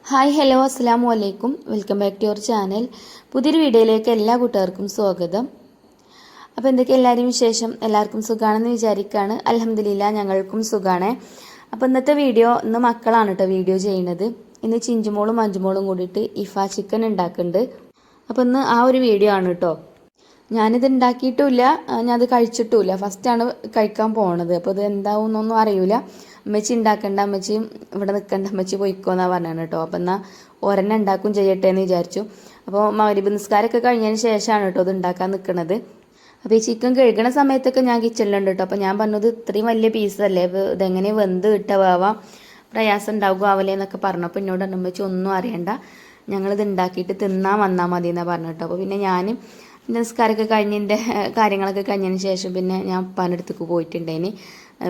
Hi hello അസ്സലാമു അലൈക്കും. Welcome back to your channel. പുതിയൊരു വീഡിയോയിലേക്ക് എല്ലാ കൂട്ടുകാർക്കും സ്വാഗതം. അപ്പോൾ എന്തൊക്കെ എല്ലാവരും വിശേഷം? എല്ലാവർക്കും സുഖമാണെന്ന് വിചാരിക്കുകയാണ്. അൽഹംദുലില്ലാ ഞങ്ങൾക്കും സുഖമാണ്. അപ്പോൾ ഇന്നത്തെ വീഡിയോ ഇന്ന് മക്കളാണ് കേട്ടോ വീഡിയോ ചെയ്യുന്നത്. ഇന്ന് ചിഞ്ചുമോളും മഞ്ജുമോളും കൂടിയിട്ട് ഇഫ ചിക്കൻ ഉണ്ടാക്കുന്നുണ്ട്. അപ്പോൾ ഇന്ന് ആ ഒരു വീഡിയോ ആണ് കേട്ടോ. ഞാനിത് ഉണ്ടാക്കിയിട്ടുമില്ല, ഞാനത് കഴിച്ചിട്ടുമില്ല. ഫസ്റ്റാണ് കഴിക്കാൻ പോണത്. അപ്പോൾ ഇത് എന്താവും എന്നൊന്നും അറിയില്ല. അമ്മച്ചി ഉണ്ടാക്കണ്ട, അമ്മച്ചി ഇവിടെ നിൽക്കണ്ട, അമ്മച്ചി പോയിക്കോന്നാണ് പറഞ്ഞത് കേട്ടോ. അപ്പോൾ എന്നാൽ ഒരെണ്ണം ഉണ്ടാക്കും ചെയ്യട്ടെ എന്ന് വിചാരിച്ചു. അപ്പോൾ മഗ്‌രിബ് നിസ്കാരമൊക്കെ കഴിഞ്ഞതിന് ശേഷമാണ് കേട്ടോ ഇത് ഉണ്ടാക്കാൻ നിൽക്കുന്നത്. അപ്പോൾ ഈ ചിക്കൻ കഴുകണ സമയത്തൊക്കെ ഞാൻ കിച്ചണിലുണ്ട് കേട്ടോ. അപ്പോൾ ഞാൻ പറഞ്ഞത് ഇത്രയും വലിയ പീസല്ലേ, അപ്പോൾ ഇതെങ്ങനെ വെന്ത് കിട്ടാവാം, പ്രയാസം ഉണ്ടാകും ആവലേ എന്നൊക്കെ പറഞ്ഞു. അപ്പോൾ എന്നോട് അമ്മച്ചി ഒന്നും അറിയണ്ട, ഞങ്ങളിത് ഉണ്ടാക്കിയിട്ട് തിന്നാൻ വന്നാൽ മതി എന്നാണ് പറഞ്ഞു കേട്ടോ. അപ്പോൾ പിന്നെ ഞാൻ നിസ്കാരമൊക്കെ കഴിഞ്ഞതിൻ്റെ കാര്യങ്ങളൊക്കെ കഴിഞ്ഞതിന് ശേഷം പിന്നെ ഞാൻ ഉപ്പാൻ്റെ അടുത്തേക്ക് പോയിട്ടുണ്ടേന്.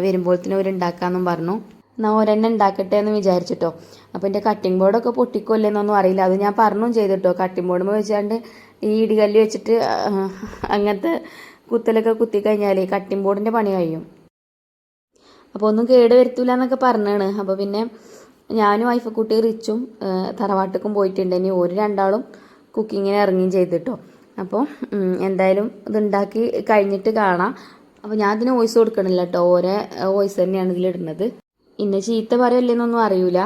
വരുമ്പോഴത്തേനും ഒരു ഉണ്ടാക്കാമെന്നും പറഞ്ഞു. എന്നാൽ ഒരെണ്ണം ഉണ്ടാക്കട്ടെ എന്ന് വിചാരിച്ചിട്ടോ. അപ്പോൾ എൻ്റെ കട്ടിംഗ് ബോർഡൊക്കെ പൊട്ടിക്കൊല്ലേന്നൊന്നും അറിയില്ല. അത് ഞാൻ പറഞ്ഞും ചെയ്തിട്ടോ. കട്ടിംഗ് ബോർഡ് വെച്ചാണ്ട് ഈ ഇടികല്ല് വെച്ചിട്ട് അങ്ങനത്തെ കുത്തലൊക്കെ കുത്തി കഴിഞ്ഞാൽ കട്ടിംഗ് ബോർഡിൻ്റെ പണി കഴിയും. അപ്പോൾ ഒന്നും കേട് വരുത്തില്ല എന്നൊക്കെ പറഞ്ഞാണ്. അപ്പോൾ പിന്നെ ഞാനും വൈഫക്കുട്ടി റിച്ചും തറവാട്ടിക്കും പോയിട്ടുണ്ടെങ്കിൽ ഒരു രണ്ടാളും കുക്കിങ്ങിന് ഇറങ്ങുകയും ചെയ്തിട്ടോ. അപ്പോൾ എന്തായാലും ഇതുണ്ടാക്കി കഴിഞ്ഞിട്ട് കാണാം. അപ്പോൾ ഞാൻ അതിന് വോയിസ് കൊടുക്കണില്ല കേട്ടോ, ഓരോ വോയിസ് തന്നെയാണ് ഇതിലിടുന്നത്. ഇന്ന ചീത്ത പറയല്ലേന്നൊന്നും അറിയൂല.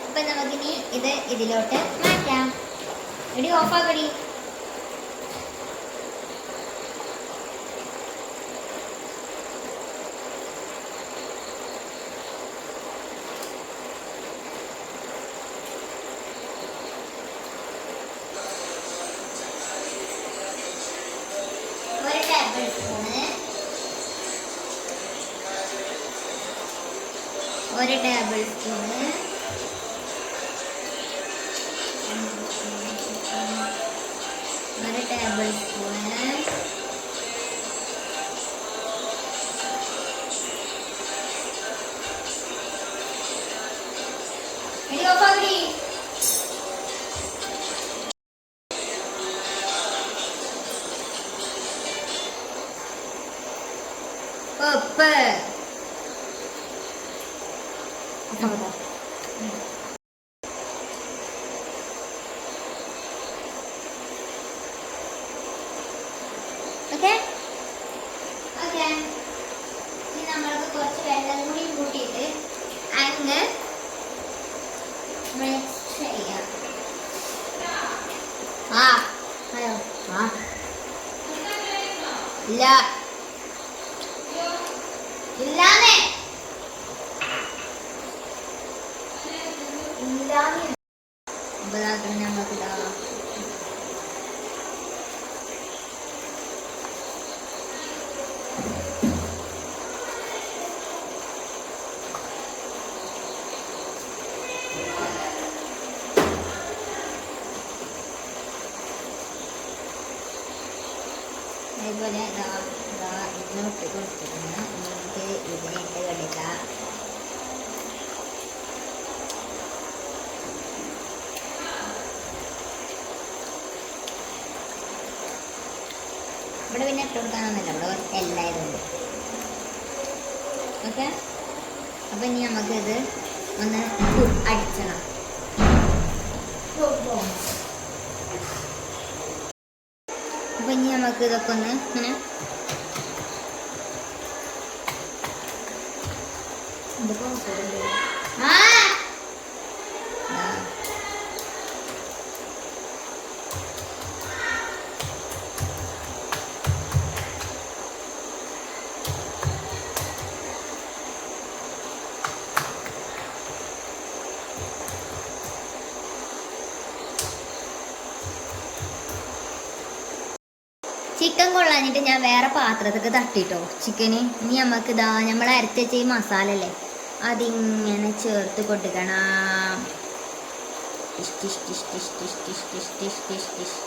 അപ്പം നമുക്കിനി ഇത് ഇതിലോട്ട് മാറ്റാം. എടി ഓഫാക്കടി. ഒരു ടേബിൾ സ്പൂണ് ഒരു ടേബിൾ സ്പൂണ് ഉപ്പ് ഓക്കെ ഓക്കെ. ഇനി നമ്മൾക്ക് കുറച്ച് വെള്ളം കൂടി കൂട്ടിയിട്ട് അങ്ങ് മിക്സ് ചെയ്യാം. അയ്യോ ഇല്ല ഇല്ലാന്നേ ഞങ്ങൾക്ക് ഇതാ അതേപോലെ ഇതിനോട്ട് കൊടുത്തിരുന്നു. നമുക്ക് ഇതിനിട്ട് കളിക്കാം. ഇവിടെ പിന്നെ ഇട്ട് കൊടുക്കാനൊന്നുമില്ല, ഇവിടെ എല്ലായതുണ്ട്. ഓക്കെ. അപ്പം ഇനി നമുക്കിത് ഒന്ന് അടിച്ചണം. അപ്പം ഇനി നമുക്ക് ഇതൊക്കെ ഒന്ന് ഇങ്ങനെ ചിക്കൻ കൊള്ളാഞ്ഞിട്ട് ഞാൻ വേറെ പാത്രത്തേക്ക് തട്ടിട്ടോ ചിക്കന്. ഇനി നമുക്ക് ഇതാ നമ്മൾ അരച്ച ഈ മസാല അല്ലേ അതിങ്ങനെ ചേർത്ത് കൊടുക്കണം. ടിഷ് ടിഷ് ടിഷ് ടിഷ് ടിഷ് ടിഷ് ടിഷ് ടിഷ് ടിഷ് ടിഷ്.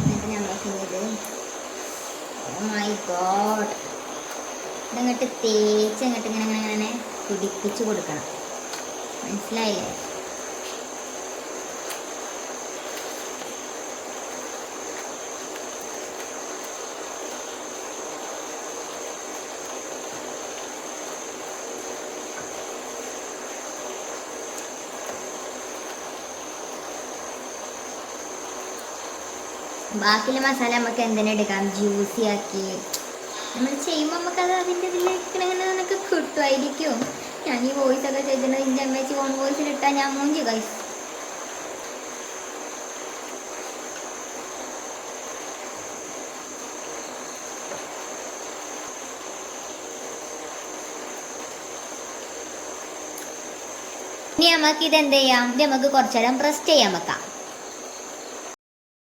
എന്നിട്ട് ഞങ്ങൾക്കിത് മൈ ഗോഡ് ഇതങ്ങോട്ട് തേച്ച് അങ്ങോട്ട് ഇങ്ങനെ ഇങ്ങനെ ഇങ്ങനെ പിടിപ്പിച്ച് കൊടുക്കണം. മനസ്സിലായില്ലേ? ബാക്കിയുള്ള മസാല നമുക്ക് എന്തിനെടുക്കാം, ജ്യൂസി ആക്കി നമ്മൾ ചെയ്യുമ്പോൾ നമുക്കത് അതിൻ്റെ ഇതിലേക്ക് നിനക്ക് കിട്ടുമായിരിക്കും. ഞാൻ ഈ വോയിസ് ഒക്കെ ചെയ്തിട്ടുണ്ട്, എൻ്റെ അമ്മച്ചി ഓൺ വോയിസിലിട്ടാൽ ഞാൻ മൂഞ്ചി ഗൈസ്. ഇനി നമുക്ക് ഇതെന്ത് ചെയ്യാം, ഇത് നമുക്ക് കുറച്ചു നേരം പ്രസ് ചെയ്യാൻ വെക്കാം.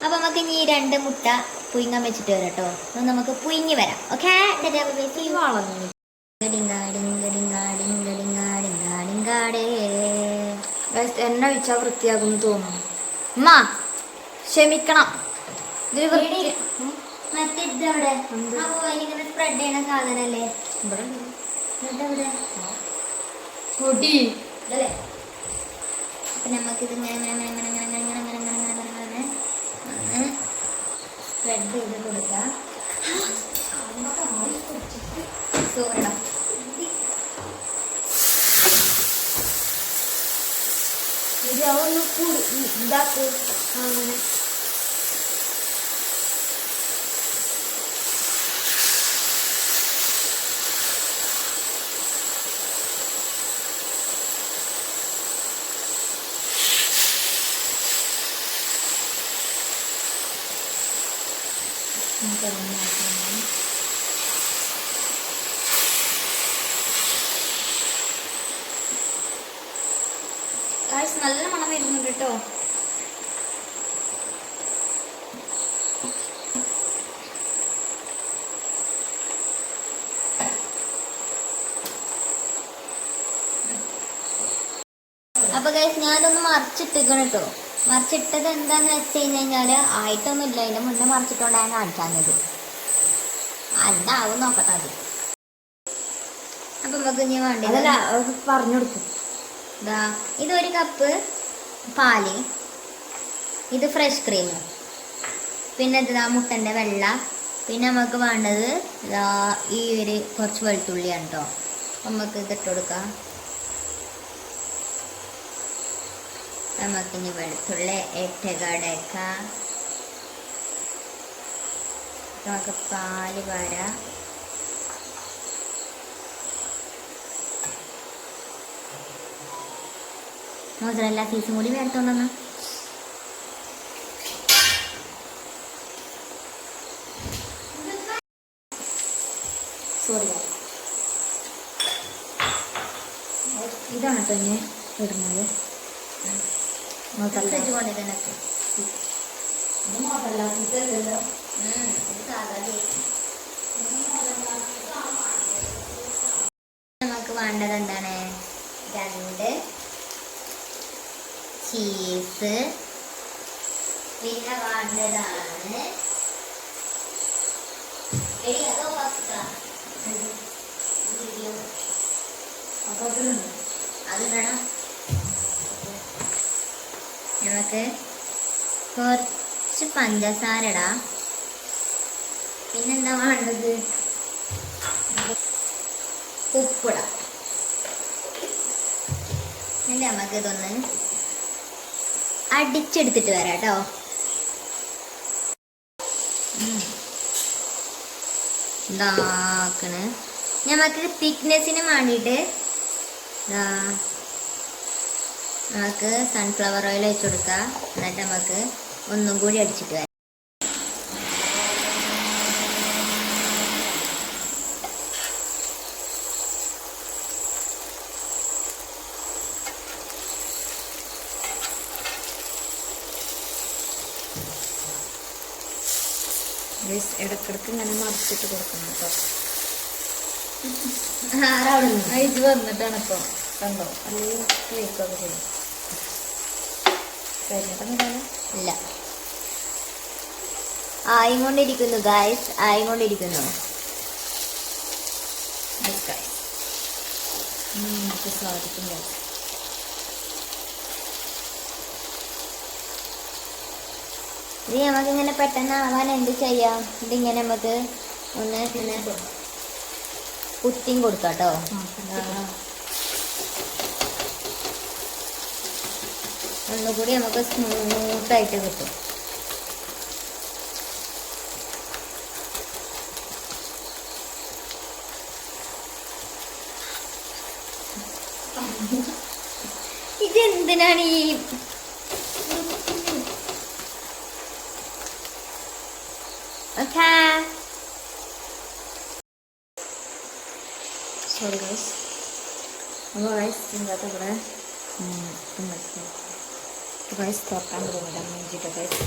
അപ്പം നമുക്ക് ഇനി 2 മുട്ട പുഴുങ്ങാൻ വെച്ചിട്ട് വരാം കേട്ടോ. അപ്പം നമുക്ക് പുഴുങ്ങി വരാം. ഓക്കെ, എണ്ണ ഒഴിച്ചാൽ വൃത്തിയാകും തോന്നുന്നു. ഉമ്മ ക്ഷമിക്കണം. മറ്റേവിടെ ഇങ്ങനെ സ്പ്രെഡ് ചെയ്യണ സാധനല്ലേ ഇവിടെ അല്ലേ. അപ്പം നമുക്കിത് ഇങ്ങനെ സ്പ്രെഡ് ചെയ്ത് കൊടുക്കാം. സോറിടാം. ഇതൊന്ന് ഇതാക്കും അങ്ങനെ. നല്ല മണം വരുന്നുണ്ട് കേട്ടോ. അപ്പൊ ഗൈസ് ഞാനൊന്ന് മറിച്ചിട്ടിക്കണം കേട്ടോ. മറിച്ചിട്ടത് എന്താന്ന് വെച്ച് കഴിഞ്ഞാല് ആയിട്ടൊന്നുമില്ല, അതിന്റെ മുന്നേ മറിച്ചിട്ടുണ്ടോ ഞാൻ കാണിച്ചാന്നത്. എന്താവും നോക്കട്ടെ അത്. അപ്പൊ നമുക്ക് ഇനി വേണ്ടത് പറഞ്ഞു കൊടുക്കും. ഇതാ, ഇത് 1 കപ്പ് പാല്, ഇത് ഫ്രഷ് ക്രീം, പിന്നെ ഇതാ മുട്ടൻ്റെ വെള്ള, പിന്നെ നമുക്ക് വേണ്ടത് ഇതാ ഈ കുറച്ച് വെളുത്തുള്ളിയാണ് കേട്ടോ. നമുക്ക് ഇതിട്ട് കൊടുക്കാം. നമുക്കിനി വെളുത്തുള്ളി ഇട്ട് കടക്കാം. നമുക്ക് പാല് വരാം. മോസറല്ല ചീസും കൂടി എടുത്തോണ്ടെന്ന്. സോറി, ഇതാണ് കേട്ടോ ഞാൻ ഇടുന്നത്. നമുക്ക് വേണ്ടത് എന്താണ്, 2 ചീസ്, പിന്നെ വേണ്ടതാണ് അത് വേണം. നമുക്ക് കുറച്ച് പഞ്ചസാര ഇടാം. പിന്നെന്താ വേണ്ടത്, ഉപ്പിടാം. എന്നിട്ട് നമുക്ക് ഇതൊന്ന് അടിച്ചെടുത്തിട്ട് വരാം കേട്ടോ. ഇതാക്കണ് നമുക്ക് തിക്നെസ്സിന് വേണ്ടിയിട്ട് നമുക്ക് സൺഫ്ലവർ ഓയിൽ വെച്ച് കൊടുക്കാം. എന്നിട്ട് നമുക്ക് ഒന്നും കൂടി അടിച്ചിട്ട് വരാം. ഇടക്കിടക്ക് ഇങ്ങനെ മറിച്ചിട്ട് കൊടുക്കണം കേട്ടോ. ഇത് വന്നിട്ടാണ് ഇപ്പൊ കണ്ടോ, അല്ലെങ്കിൽ കേക്കൊക്കെ ചെയ്യും. കഴിഞ്ഞിട്ടൊന്നുമില്ല. ഇല്ല, ആയിക്കൊണ്ടിരിക്കുന്നു ഗായ്സ്, ആയിക്കൊണ്ടിരിക്കുന്നു. നമുക്ക് സാധിക്കും. ഇത് നമുക്കിങ്ങനെ പെട്ടെന്ന് ആവാൻ എന്ത് ചെയ്യാം, ഇതിങ്ങനെ നമുക്ക് ഒന്ന് ഇങ്ങനെ കുത്തിയും കൊടുക്കാം കേട്ടോ. ഒന്നുകൂടി നമുക്ക് സ്മൂത്തായിട്ട് കിട്ടും. ഇതെന്തിനാണ് ഈ ഓക്കേ സോറി ഗൈസ്. അപ്പോൾ ഗൈസ് ഇതിനകത്ത് ഇവിടെ ഗൈസ് തുറക്കാൻ പോകുന്നില്ല മേടിച്ചിട്ട് ഗൈസ്.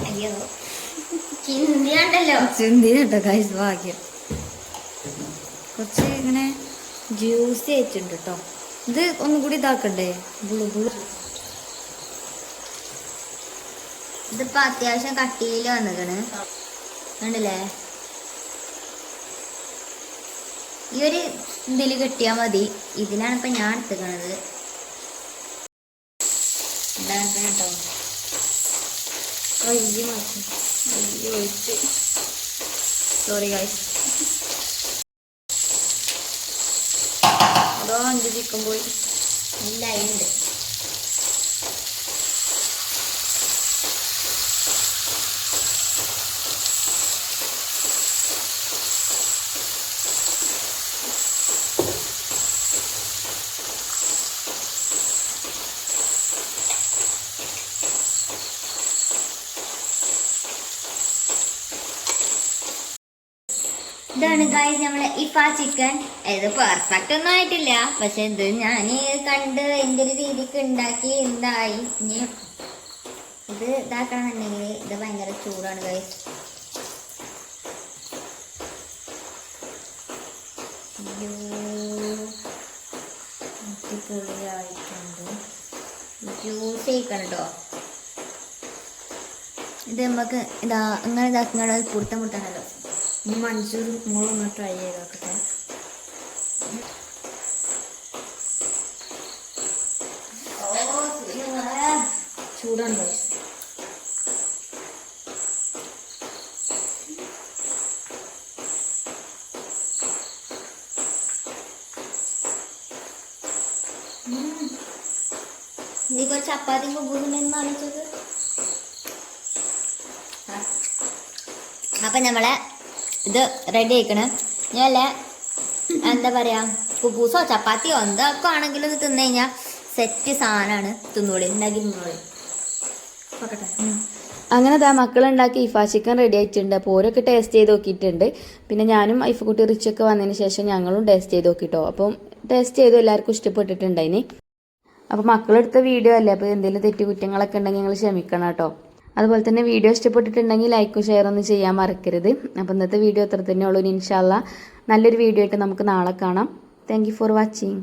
അയ്യോ ചിന്തിയാണ്ടല്ലോ. ചിന്തിയുണ്ടോ ഗൈസ്? ഭാഗ്യം. കുറച്ച് ഇങ്ങനെ ജ്യൂസി ആയിട്ടുണ്ട് കേട്ടോ. ഇത് ഒന്നും കൂടി ഇതാക്കണ്ടേ? ബുളു ബുളു. ഇതിപ്പോ അത്യാവശ്യം കട്ടിയിൽ വന്നിക്കണ് കണ്ടില്ലേ? ഈ ഒരു ഇതിൽ കിട്ടിയാ മതി. ഇതിലാണ് ഇപ്പൊ ഞാൻ എടുത്തുക്കണത്. കേട്ടോ കയ്യ് മാറ്റി കയ്യ് ഒഴിച്ച്. Sorry guys. അതോ 5 ചിക്കൻ പോയി. ഇല്ല ഉണ്ട്. ഇതാണ് ഗൈസ് നമ്മളെ ഇഫ ചിക്കൻ. ഇത് പെർഫെക്റ്റ് ഒന്നും ആയിട്ടില്ല, പക്ഷെ ഇത് ഞാൻ കണ്ട് എന്റെ ഒരു രീതിക്ക് ഉണ്ടാക്കി എന്തായി. ഇനി ഇത് ഇതാക്കണമെന്നുണ്ടെങ്കിൽ ഇത് ഭയങ്കര ചൂടാണ് ഗൈസ്. അടിപൊളിയായിട്ടുണ്ട്. ജ്യൂസ് ചെയ്യിക്കണം കേട്ടോ. ഇത് നമുക്ക് ഇതാ ഇങ്ങനെ ഇതാക്കി പുറത്തം മുട്ടാണല്ലോ. ഇനി മഞ്ചൂർ മോളൊന്ന് ട്രൈ ചെയ്ത് നോക്കട്ടെ. ചൂടുണ്ടോ? ഇതിപ്പോ ചപ്പാത്തി കുബൂസിനെന്ന് ആലോചിച്ചത്. അപ്പൊ നമ്മളെ ഇത് റെഡി ആയിക്കണം. ഞാനല്ല എന്താ പറയാ, കുബൂസോ ചപ്പാത്തിയോ എന്തൊക്കെ ആണെങ്കിലും ഇത് തിന്നു കഴിഞ്ഞാൽ സെറ്റ് സാധനമാണ്. തിന്നോളി, ഉണ്ടാക്കി തിന്നോളി. നോക്കട്ടെ. അങ്ങനെ അതാ മക്കളുണ്ടാക്കി ഇഫ ചിക്കൻ റെഡി ആയിട്ടുണ്ട്. അപ്പോൾ ഓരൊക്കെ ടേസ്റ്റ് ചെയ്ത് നോക്കിയിട്ടുണ്ട്. പിന്നെ ഞാനും ഐഫക്കുട്ടി റിച്ചൊക്കെ വന്നതിന് ശേഷം ഞങ്ങളും ടേസ്റ്റ് ചെയ്ത് നോക്കിട്ടോ. അപ്പം ടേസ്റ്റ് ചെയ്തു, എല്ലാവർക്കും ഇഷ്ടപ്പെട്ടിട്ടുണ്ടായിന്. അപ്പോൾ മക്കളെടുത്ത വീഡിയോ അല്ലേ, അപ്പോൾ എന്തെങ്കിലും തെറ്റുകുറ്റങ്ങളൊക്കെ ഉണ്ടെങ്കിൽ നിങ്ങൾ ക്ഷമിക്കണം കേട്ടോ. അതുപോലെ തന്നെ വീഡിയോ ഇഷ്ടപ്പെട്ടിട്ടുണ്ടെങ്കിൽ ലൈക്കും ഷെയർ ഒന്നും ചെയ്യാൻ മറക്കരുത്. അപ്പോൾ ഇന്നത്തെ വീഡിയോ അത്ര തന്നെ ഉള്ളൂ. ഇൻഷാ അല്ലാ നല്ലൊരു വീഡിയോ ആയിട്ട് നമുക്ക് നാളെ കാണാം. Thank you for watching.